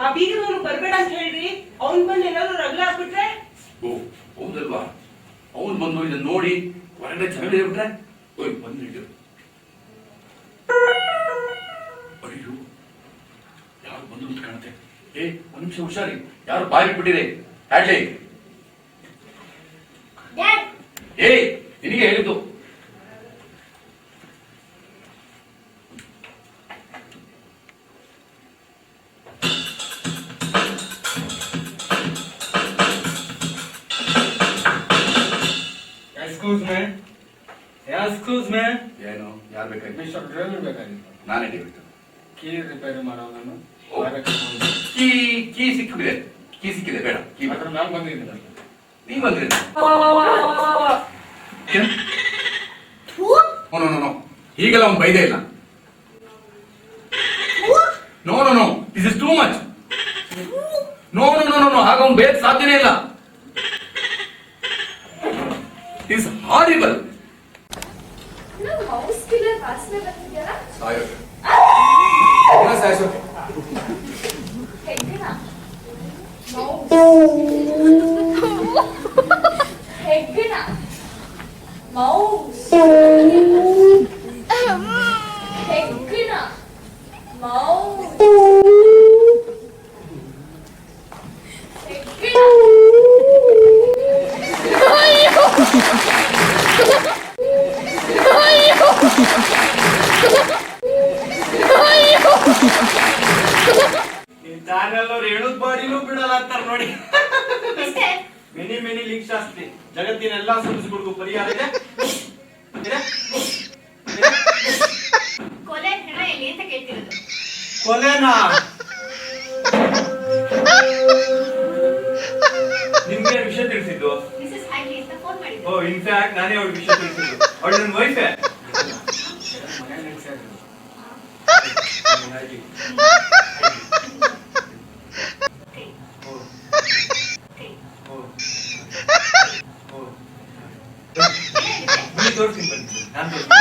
ಆ ಬೀಗರವನು ಬರ್ಬೇಡ ಅಂತ ಹೇಳ್ರಿ. ಅವನ್ ಬಂದು ಏನಾದ್ರು ರಗಲ ಹಾಕ್ಬಿಟ್ರೆ? ಓ ಹೌದಲ್ವಾ, ಅವನ್ ಬಂದು ಇದನ್ನ ನೋಡಿ ಹೊರಗಡೆ ಜಗಳ ಹೇಳ್ಬಿಟ್ರೆ ಬಂದು ಹಿಡಿದು. ಅಯ್ಯೋ ಯಾರು ಬಂದು ಅಂತ ಕಾಣುತ್ತೆ. ಒಂದ್ ನಿಮಿಷ ಹುಷಾರಿ, ಯಾರು ಬಾಯಿ ಬಿಟ್ಟಿದೆ. ಹ್ಯಾಡ್ಲಿ ನಿನಗೆ ಹೇಳಿದ್ದು. ಎಕ್ಸ್ಕ್ಯೂಸ್ ಮೇ ಏನು ಯಾರು ಬೇಕಾಗಿ? ಮಿಸ್ಟರ್ ಡ್ರೈವರ್ ಬೇಕಾಗಿತ್ತು. ನಾನೇ ಡಿವಿಟ್ಟು ಕೀ ರಿಪೇರಿ ಮಾಡೋನು. ಕೀ ಸಿಕ್ಕಿದೆ, ಕೀ ಸಿಕ್ಕಿದೆ. ಬೇಡ, ಕೀ ಅದ್ರ ಮ್ಯಾಲ ಬಂದಿದ್ದೀನಿ. ನೀ ಬಂದ್ರಿ? ಹೀಗೆಲ್ಲ ಅವ್ನು ಬೈದೇ ಇಲ್ಲ. No no no, this is too much. No no no no, ಆಗ ಅವ್ನು ಬೇರೆ ಸಾಧ್ಯನೇ ಇಲ್ಲ. Is horrible. ಸಾಯಿಸೋಕೆ ಚಾನೆಲ್ ಹೇಳುದ್ ಬಾಡಿನೂ ಬಿಡಲ್ಲ ಅಂತಾರ ನೋಡಿ. ಮಿನಿ ಮಿನಿ ಲೀಕ್ ಶಾಸ್ತ್ರಿ ಜಗತ್ತಿನ ಎಲ್ಲಾ ಸಮಸ್ಯೆಗಳಿಗೂ ಪರಿಹಾರ ಇದೆ. ಕೊಲೆನಾ? ನಿಮ್ಗೆ ವಿಷಯ ತಿಳಿಸಿದ್ದು? ಓ ಇನ್ಫ್ಯಾಕ್ಟ್ ನಾನೇ ಅವ್ರಿಗೆ ವಿಷಯ ತಿಳಿಸಿದ್ದು. ಅವಳು ನನ್ನ ವೈಫೇ. ತೋರಿಸ್ತೀನಿ ಬನ್ನಿ, ನಾನು ತೋರಿಸ್ತೀನಿ.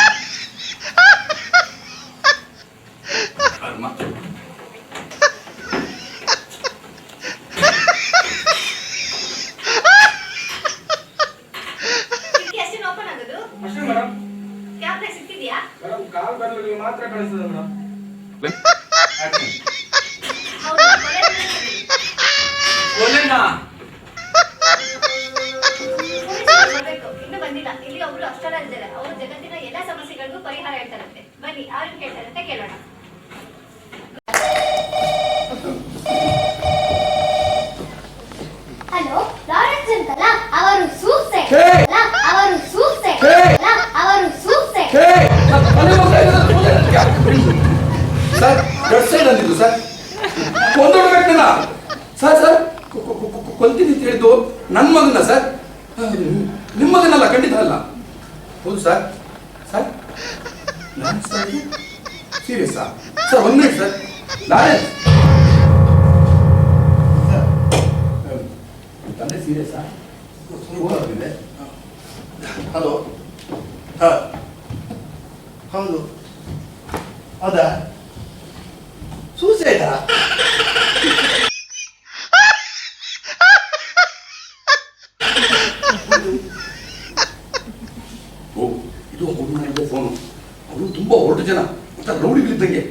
ಅಷ್ಟೇ ಮೇಡಮ್. ಮೇಡಮ್ ಕಾಲ್ ಬರಲಿಲ್ಲ ಮಾತ್ರ ಕಳಿಸ್ತದೆ ಮೇಡಮ್. ಕೊಲೆನಾ? ಇನ್ನು ಬಂದಿಲ್ಲ. ಇಲ್ಲಿ ಒಬ್ರು ಅಷ್ಟರ ಇದ್ದಾರೆ. ಅವರು ಜಗತ್ತಿನ ಎಲ್ಲಾ ಸಮಸ್ಯೆಗಳಿಗೂ ಪರಿಹಾರ ಹೇಳ್ತಾರಂತೆ. ಬನ್ನಿ ಅವ್ರನ್ನ ಕೇಳ್ತಾರಂತೆ, ಕೇಳೋಣ. ಹಲೋ, ಲಾರೆನ್ಸ್ ಅಂತಲ್ಲ, ಅವರು ಸೂಸೈಡ್ ಅಲ್ಲ, ಅವರು ಸೂಸೈಡ್ ಅಲ್ಲ, ಅವರು ಸೂಸೈಡ್. ಸರ್ ಡೆಡ್ ಸೈಡ್ ಅಂದಿದ್ದು ಸರ್. ಕೊಂದೊಡ್ಬೇಕಲ್ಲ ಸರ್. ಸರ್ ಕೊಲ್ತೀನಿ ಅಂತ ಹೇಳಿದ್ದು ನನ್ನ ಮಗನ ಸರ್, ನಿಮ್ಮ ಮಗನಲ್ಲ, ಖಂಡಿತ ಅಲ್ಲ. ಹೌದು ಸರ್. ಸರ್ ಲಾರೆನ್ಸ್ ಸೀರಿಯಸ್ಸಾ ಸರ್? ಒಂದು ಮಿನಿಟ್ ಸರ್. ಲಾರೆನ್ಸ್ ತಂದೆ ಸೀರಿಯಸ್ಸಾ? ಹಲೋ. ಹೌದು. ಹೌದಾ? ಸೂಸೈಡಾ? ಇದು ಅವ್ರ ಫೋನು. ಅವರು ತುಂಬಾ ಹೊರಟು ಜನ ಮತ್ತೆ ರೌಡಿಗಳಿದ್ದಂಗೆ.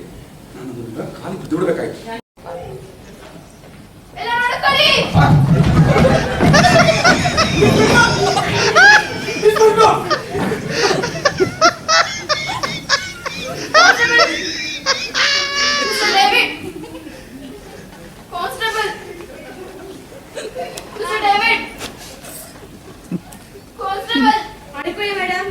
ನಾನು ಅದನ್ನ ಖಾಲಿ ಬಿದ್ದುಬಿಡ್ಬೇಕಾಯ್ತು. ಮೇಡಮ್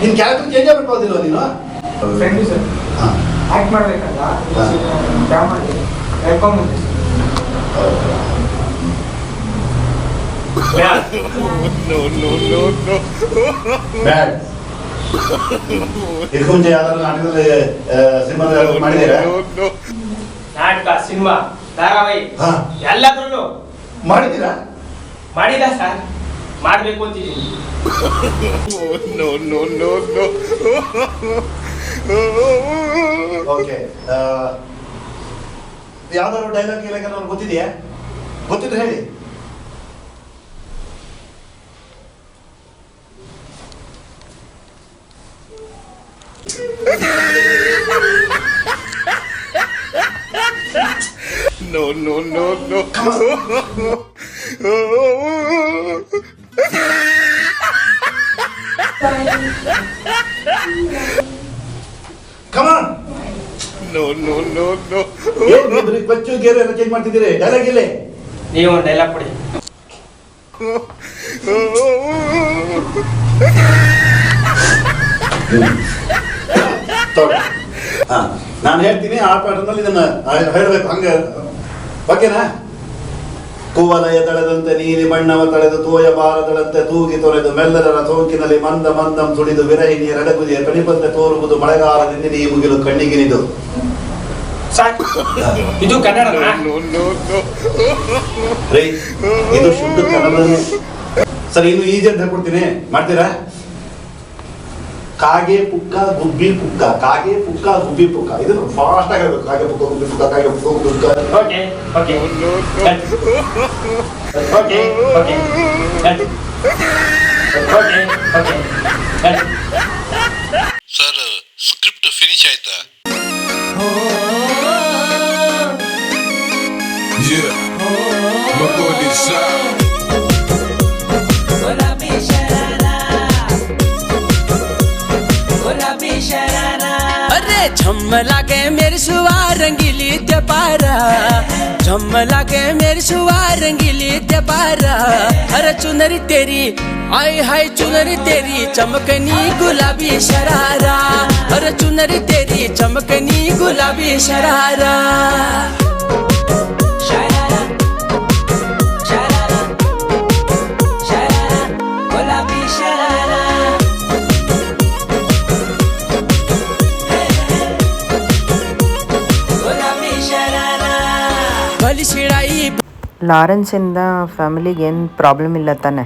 ನಿನ್ ಕ್ಯಾರೆಕ್ಟರ್ ಚೇಂಜ್ ಆಗ್ಬಿಡ್ಬೋದಿಲ್ವ ನೀನು? ಫ್ರೆಂಡು ಸರ್ ಹಾ. ಆ್ಯಕ್ಟ್ ಮಾಡಬೇಕಲ್ಲ ಡ್ರಾಮಾಗೆ ಹೇಳ್ಕೊಂಬಂದೆ ಬ್ಯಾಡ್. ಇದಕ್ಕೂ ಮುಂಚೆ ಯಾವ್ದಾದ್ರು ನಾಟಕದಲ್ಲಿ ಸಿನಿಮಾದಲ್ಲಿ ಮಾಡಿದ್ದೀರಾ? ನಾಟಕ ಸಿನಿಮಾ ಧಾರಾವಾಹಿ ಹಾ. ಎಲ್ಲದ್ರಲ್ಲೂ ಮಾಡಿದ್ದೀರಾ? ಮಾಡಿದ ಸರ್, ಮಾಡ್ಬೇಕು ಅಂತಿದ್ದೀನಿ. ಓಕೆ. ಯಾವ್ದಾದ್ರು ಡೈಲಾಗ್ ಗೀಲಾಗ್ ಅವ್ರಿಗೆ ಗೊತ್ತಿದೆಯಾ? ಗೊತ್ತಿದ್ರೆ ಹೇಳಿ. No. Come on. No. ಏನ್ ಇಬ್ರು ಬಚ್ಚು ಗೇರು ಎಲ್ಲ ಚೇಂಜ್ ಮಾಡ್ತಿದ್ದೀರಿ? ಡೈಲಾಗ್ ಇಲ್ಲೇ. ನೀವು ಒಂದು ಡೈಲಾಗ್ ಕೊಡಿ. ಹಾ, ನಾನು ಹೇಳ್ತೀನಿ ಆ ಪ್ಯಾಟರ್ನಲ್ಲಿ ಇದನ್ನ ಹೇಳಬೇಕು. ಹಂಗ ಓಕೆನಾ? ಕುವಲಯ ತಳೆದಂತೆ ನೀಲಿ ಬಣ್ಣವ ತಳೆದು ತೋಯ ಬಾರದಳಂತೆ ತೂಗಿ ತೊರೆದು ಮೆಲ್ಲರ ಸೋಂಕಿನಲ್ಲಿ ಮಂದಂ ಸುಳಿದು ವಿರಹಿಣಿಯ ರಡಗುದಿಯ ಕಣಿಪಂತೆ ತೋರುವುದು ಮಳೆಗಾಲದಿಂದ ಈ ಮುಗಿಲು ಕಣ್ಣಿಗಿನಿದು. ಸರ್, ಇದು ಕನ್ನಡ. ರೀ, ಇದು ಶುದ್ಧ ಕನ್ನಡ. ಸರಿ, ಇನ್ನು ಈಜಿ ಅಂತ ಹೇಳ್ಕೊಡ್ತೀನಿ, ಮಾಡ್ತೀರಾ? ಕಾಗೆ ಪುಕ್ಕ ಗುಬ್ಬಿ ಪುಕ್ಕ, ಕಾಗೆ ಪುಕ್ಕ ಗುಬ್ಬಿ ಪುಕ್ಕ. ಇದನ್ನು ಫಾಸ್ಟ್ ಆಗಿ ಹೇಳ್ಬೇಕು. ಕಾಗೆ ಪುಕ್ಕ ಗುಬ್ಬಿ ಪುಕ್ಕ, ಕಾಗೆ ಪುಕ್ಕ ಗುಬ್ಬಿ ಪುಕ್ಕ. ಓಕೆ. ಸರ್, ಸ್ಕ್ರಿಪ್ಟ್ ಫಿನಿಶ್ ಆಯ್ತಾ? अरे झम्मला के मेरी सुवा रंगीली ते पारा, झम्मला के मेरी सुवा रंगीली ते पारा। अरे चुनरी तेरी आई हाय चुनरी तेरी चमकनी गुलाबी शरारा, अरे चुनरी तेरी चमकनी गुलाबी शरारा। ಲಾರೆನ್ಸ್ ಇಂದ ಫ್ಯಾಮಿಲಿಗೆ ಏನು ಪ್ರಾಬ್ಲಮ್ ಇಲ್ಲ ತಾನೆ?